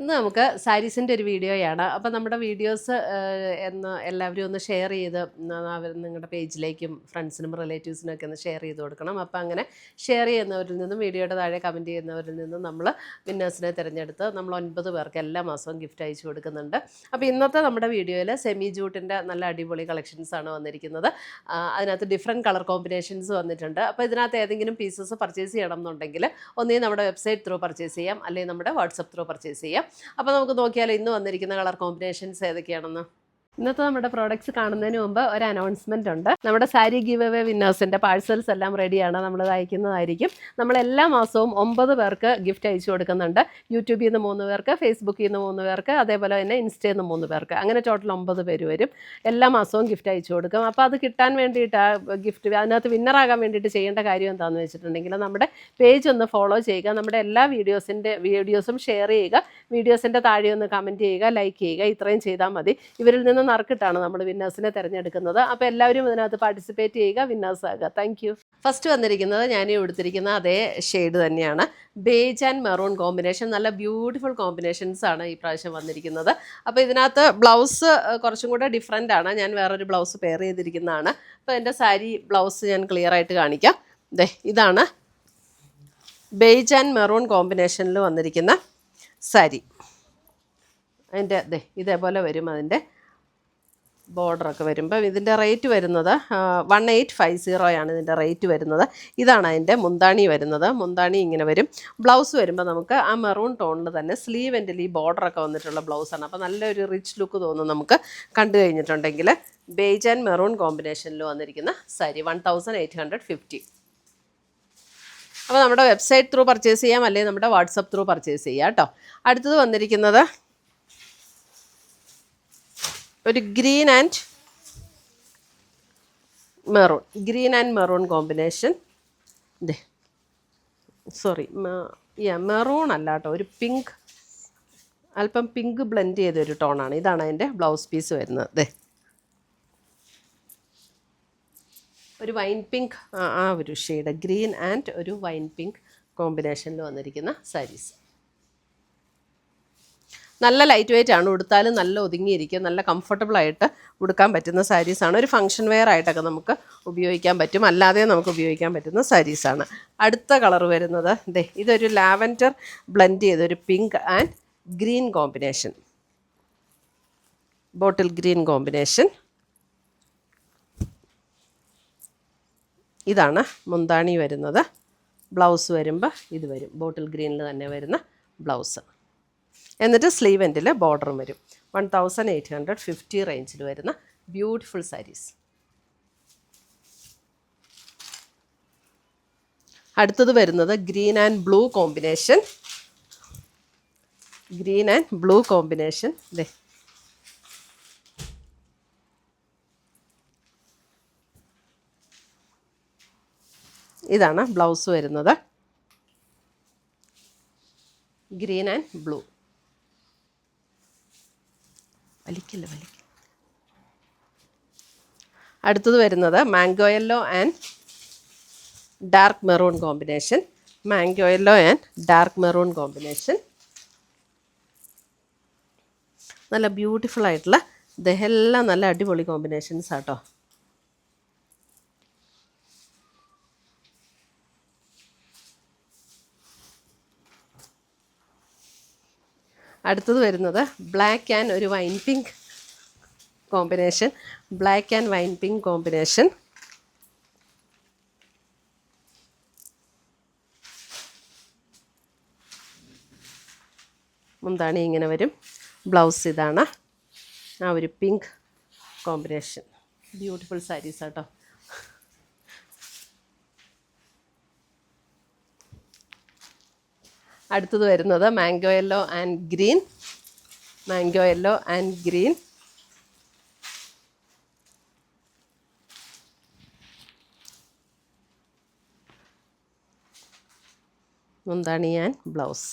ഇന്ന് നമുക്ക് സാരീസിൻ്റെ ഒരു വീഡിയോയാണ്. അപ്പോൾ നമ്മുടെ വീഡിയോസ് എന്ന് എല്ലാവരും ഒന്ന് ഷെയർ ചെയ്ത് അവർ നിങ്ങളുടെ പേജിലേക്കും ഫ്രണ്ട്സിനും റിലേറ്റീവ്സിനും ഒക്കെ ഒന്ന് ഷെയർ ചെയ്ത് കൊടുക്കണം. അപ്പോൾ അങ്ങനെ ഷെയർ ചെയ്യുന്നവരിൽ നിന്നും വീഡിയോയുടെ താഴെ കമൻറ്റ് ചെയ്യുന്നവരിൽ നിന്നും നമ്മൾ വിന്നേഴ്സിനെ തിരഞ്ഞെടുത്ത് നമ്മൾ 9 പേർക്ക് എല്ലാ മാസവും ഗിഫ്റ്റ് അയച്ചു കൊടുക്കുന്നുണ്ട്. അപ്പോൾ ഇന്നത്തെ നമ്മുടെ വീഡിയോയിൽ സെമി ജൂട്ടിൻ്റെ നല്ല അടിപൊളി കളക്ഷൻസാണ് വന്നിരിക്കുന്നത്. അതിനകത്ത് ഡിഫറെൻറ്റ് കളർ കോമ്പിനേഷൻസ് വന്നിട്ടുണ്ട്. അപ്പോൾ ഇതിനകത്ത് ഏതെങ്കിലും പീസസ് പർച്ചേസ് ചെയ്യണം എന്നുണ്ടെങ്കിൽ ഒന്നേ നമ്മുടെ വെബ്സൈറ്റ് ത്രൂ പർച്ചേസ് ചെയ്യാം, അല്ലെങ്കിൽ നമ്മുടെ വാട്സപ്പ് ത്രൂ പർച്ചേസ് ചെയ്യാം. അപ്പോൾ നമുക്ക് നോക്കിയാലോ ഇന്ന് വന്നിരിക്കുന്ന കളർ കോമ്പിനേഷൻസ് ഏതൊക്കെയാണെന്ന്. ഇന്നത്തെ നമ്മുടെ പ്രോഡക്റ്റ്സ് കാണുന്നതിന് മുമ്പ് ഒരു അനൗൺസ്മെൻ്റ് ഉണ്ട്. നമ്മുടെ സാരി ഗിവ് അവേ വിന്നേഴ്സിൻ്റെ പാഴ്സൽസ് എല്ലാം റെഡിയാണ്, നമ്മൾ അയക്കുന്നതായിരിക്കും. നമ്മൾ എല്ലാ മാസവും 9 പേർക്ക് ഗിഫ്റ്റ് അയച്ചു കൊടുക്കുന്നുണ്ട്. യൂട്യൂബിൽ നിന്ന് 3 പേർക്ക്, ഫേസ്ബുക്കിൽ നിന്ന് 3 പേർക്ക്, അതേപോലെ തന്നെ ഇൻസ്റ്റയിൽ നിന്ന് 3 പേർക്ക്, അങ്ങനെ ടോട്ടൽ 9 പേര് വരും. എല്ലാ മാസവും ഗിഫ്റ്റ് അയച്ചു കൊടുക്കും. അപ്പോൾ അത് കിട്ടാൻ വേണ്ടിയിട്ട് ആ ഗിഫ്റ്റ് അതിനകത്ത് വിന്നറാകാൻ വേണ്ടിയിട്ട് ചെയ്യേണ്ട കാര്യം എന്താണെന്ന് വെച്ചിട്ടുണ്ടെങ്കിൽ നമ്മുടെ പേജ് ഒന്ന് ഫോളോ ചെയ്യുക, നമ്മുടെ എല്ലാ വീഡിയോസും ഷെയർ ചെയ്യുക, വീഡിയോസിൻ്റെ താഴെ ഒന്ന് കമൻറ്റ് ചെയ്യുക, ലൈക്ക് ചെയ്യുക. ഇത്രയും ചെയ്താൽ മതി. ഇവരിൽ നിന്ന് നറുക്കിട്ടാണ് നമ്മൾ വിന്നേഴ്സിനെ തിരഞ്ഞെടുക്കുന്നത്. അപ്പോൾ എല്ലാവരും ഇതിനകത്ത് പാർട്ടിസിപ്പേറ്റ് ചെയ്യുക, വിന്നേഴ്സ് ആകുക. Thank you. ഫസ്റ്റ് വന്നിരിക്കുന്നത് ഞാൻ എടുത്തിരിക്കുന്ന അതേ ഷെയ്ഡ് തന്നെയാണ്, ബേജ് ആൻഡ് മെറൂൺ കോമ്പിനേഷൻ. നല്ല ബ്യൂട്ടിഫുൾ കോമ്പിനേഷൻസ് ആണ് ഈ പ്രാവശ്യം വന്നിരിക്കുന്നത്. അപ്പോൾ ഇതിനകത്ത് ബ്ലൗസ് കുറച്ചും കൂടെ ഡിഫറെൻ്റ് ആണ്. ഞാൻ വേറൊരു ബ്ലൗസ് പെയർ ചെയ്തിരിക്കുന്നതാണ്. അപ്പോൾ എൻ്റെ സാരി ബ്ലൗസ് ഞാൻ ക്ലിയർ ആയിട്ട് കാണിക്കാം. ഇതാണ് ബേജ് ആൻഡ് മെറൂൺ കോമ്പിനേഷനിൽ വന്നിരിക്കുന്ന സാരി. അതിൻ്റെ ഇതേപോലെ വരും അതിൻ്റെ ബോർഡറൊക്കെ വരുമ്പോൾ. ഇതിൻ്റെ റേറ്റ് വരുന്നത് 1850 ഇതിൻ്റെ റേറ്റ് വരുന്നത്. ഇതാണ് അതിൻ്റെ മുന്താണി വരുന്നത്. മുന്താണി ഇങ്ങനെ വരും. ബ്ലൗസ് വരുമ്പോൾ നമുക്ക് ആ മെറൂൺ ടോണിൽ തന്നെ സ്ലീവ് എൻഡിൽ ഈ ബോർഡറൊക്കെ വന്നിട്ടുള്ള ബ്ലൗസാണ്. അപ്പോൾ നല്ലൊരു റിച്ച് ലുക്ക് തോന്നും നമുക്ക് കണ്ടു കഴിഞ്ഞിട്ടുണ്ടെങ്കിൽ. ബേജ് ആൻഡ് മെറൂൺ കോമ്പിനേഷനിൽ വന്നിരിക്കുന്ന സാരി 1850. അപ്പോൾ നമ്മുടെ വെബ്സൈറ്റ് ത്രൂ പർച്ചേസ് ചെയ്യാം, അല്ലെങ്കിൽ നമ്മുടെ വാട്സപ്പ് ത്രൂ പർച്ചേസ് ചെയ്യാം കേട്ടോ. അടുത്തത് വന്നിരിക്കുന്നത് ഒരു green and maroon combination. Maroon അല്ല കേട്ടോ, ഒരു പിങ്ക്, അല്പം പിങ്ക് ബ്ലെൻഡ് ചെയ്തൊരു ടോണാണ്. ഇതാണ് അതിൻ്റെ ബ്ലൗസ് പീസ് വരുന്നത്. ഒരു വൈൻ പിങ്ക്, ആ ഒരു ഷെയ്ഡ്, ഗ്രീൻ ആൻഡ് ഒരു വൈൻ പിങ്ക് കോമ്പിനേഷനിൽ വന്നിരിക്കുന്ന സാരീസ്. നല്ല ലൈറ്റ് വെയിറ്റ് ആണ്, ഉടുത്താലും നല്ല ഒതുങ്ങിയിരിക്കും, നല്ല കംഫർട്ടബിളായിട്ട് ഉടുക്കാൻ പറ്റുന്ന സാരീസാണ്. ഒരു ഫംഗ്ഷൻ വെയർ ആയിട്ടൊക്കെ നമുക്ക് ഉപയോഗിക്കാൻ പറ്റും, അല്ലാതെ നമുക്ക് ഉപയോഗിക്കാൻ പറ്റുന്ന സാരീസാണ്. അടുത്ത കളർ വരുന്നത് ഇതൊരു ലാവൻഡർ ബ്ലെൻഡ് ചെയ്തൊരു pink and green combination, bottle green combination. ഇതാണ് മുന്താണി വരുന്നത്. ബ്ലൗസ് വരുമ്പോൾ ഇത് വരും, ബോട്ടിൽ ഗ്രീനിൽ തന്നെ വരുന്ന ബ്ലൗസ്. എന്നിട്ട് സ്ലീവ് എൻഡിൽ ബോർഡറും വരും. 1850 റേഞ്ചിൽ വരുന്ന ബ്യൂട്ടിഫുൾ സാരീസ്. അടുത്തത് വരുന്നത് ഗ്രീൻ ആൻഡ് ബ്ലൂ കോമ്പിനേഷൻ. ഇതാണ് ബ്ലൗസ് വരുന്നത്, ഗ്രീൻ ആൻഡ് ബ്ലൂ. അടുത്തത് വരുന്നത് mango yellow and dark maroon combination. നല്ല ബ്യൂട്ടിഫുൾ ആയിട്ടുള്ള ഇതെല്ലാം നല്ല അടിപൊളി കോമ്പിനേഷൻസ് ആട്ടോ. അടുത്തത് വരുന്നത് ബ്ലാക്ക് ആൻഡ് ഒരു വൈൻ പിങ്ക് കോമ്പിനേഷൻ. മുന്താണി ഇങ്ങനെ വരും. ബ്ലൗസ് ഇതാണ്, ആ ഒരു പിങ്ക് കോമ്പിനേഷൻ. ബ്യൂട്ടിഫുൾ സാരീസ് ആട്ടോ. അടുത്തത് വരുന്നത് മാംഗോ യെല്ലോ ആൻഡ് ഗ്രീൻ. മുന്താണി ആൻഡ് ബ്ലൗസ്.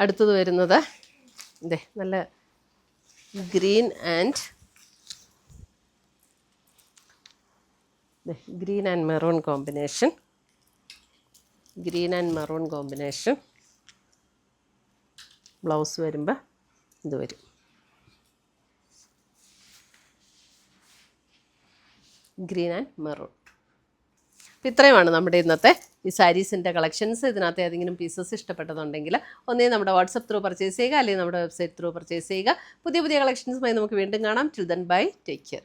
അടുത്തത് വരുന്നത് നല്ല green and green and maroon combination, green and maroon combination. Blouse വരുമ്പോൾ ഇത് വരും. Green and maroon. അപ്പോൾ ഇത്രയുമാണ് നമ്മുടെ ഇന്നത്തെ ഈ സാരീസിൻ്റെ കളക്ഷൻസ്. ഇതിനകത്ത് ഏതെങ്കിലും പീസസ് ഇഷ്ടപ്പെട്ടതുണ്ടെങ്കിൽ ഒന്നേ നമ്മുടെ വാട്സപ്പ് ത്രൂ പർച്ചേസ് ചെയ്യുക, അല്ലെങ്കിൽ നമ്മുടെ വെബ്സൈറ്റ് ത്രൂ പർച്ചേസ് ചെയ്യുക. പുതിയ പുതിയ കളക്ഷൻസുമായി നമുക്ക് വീണ്ടും കാണാം. Till then bye, take care.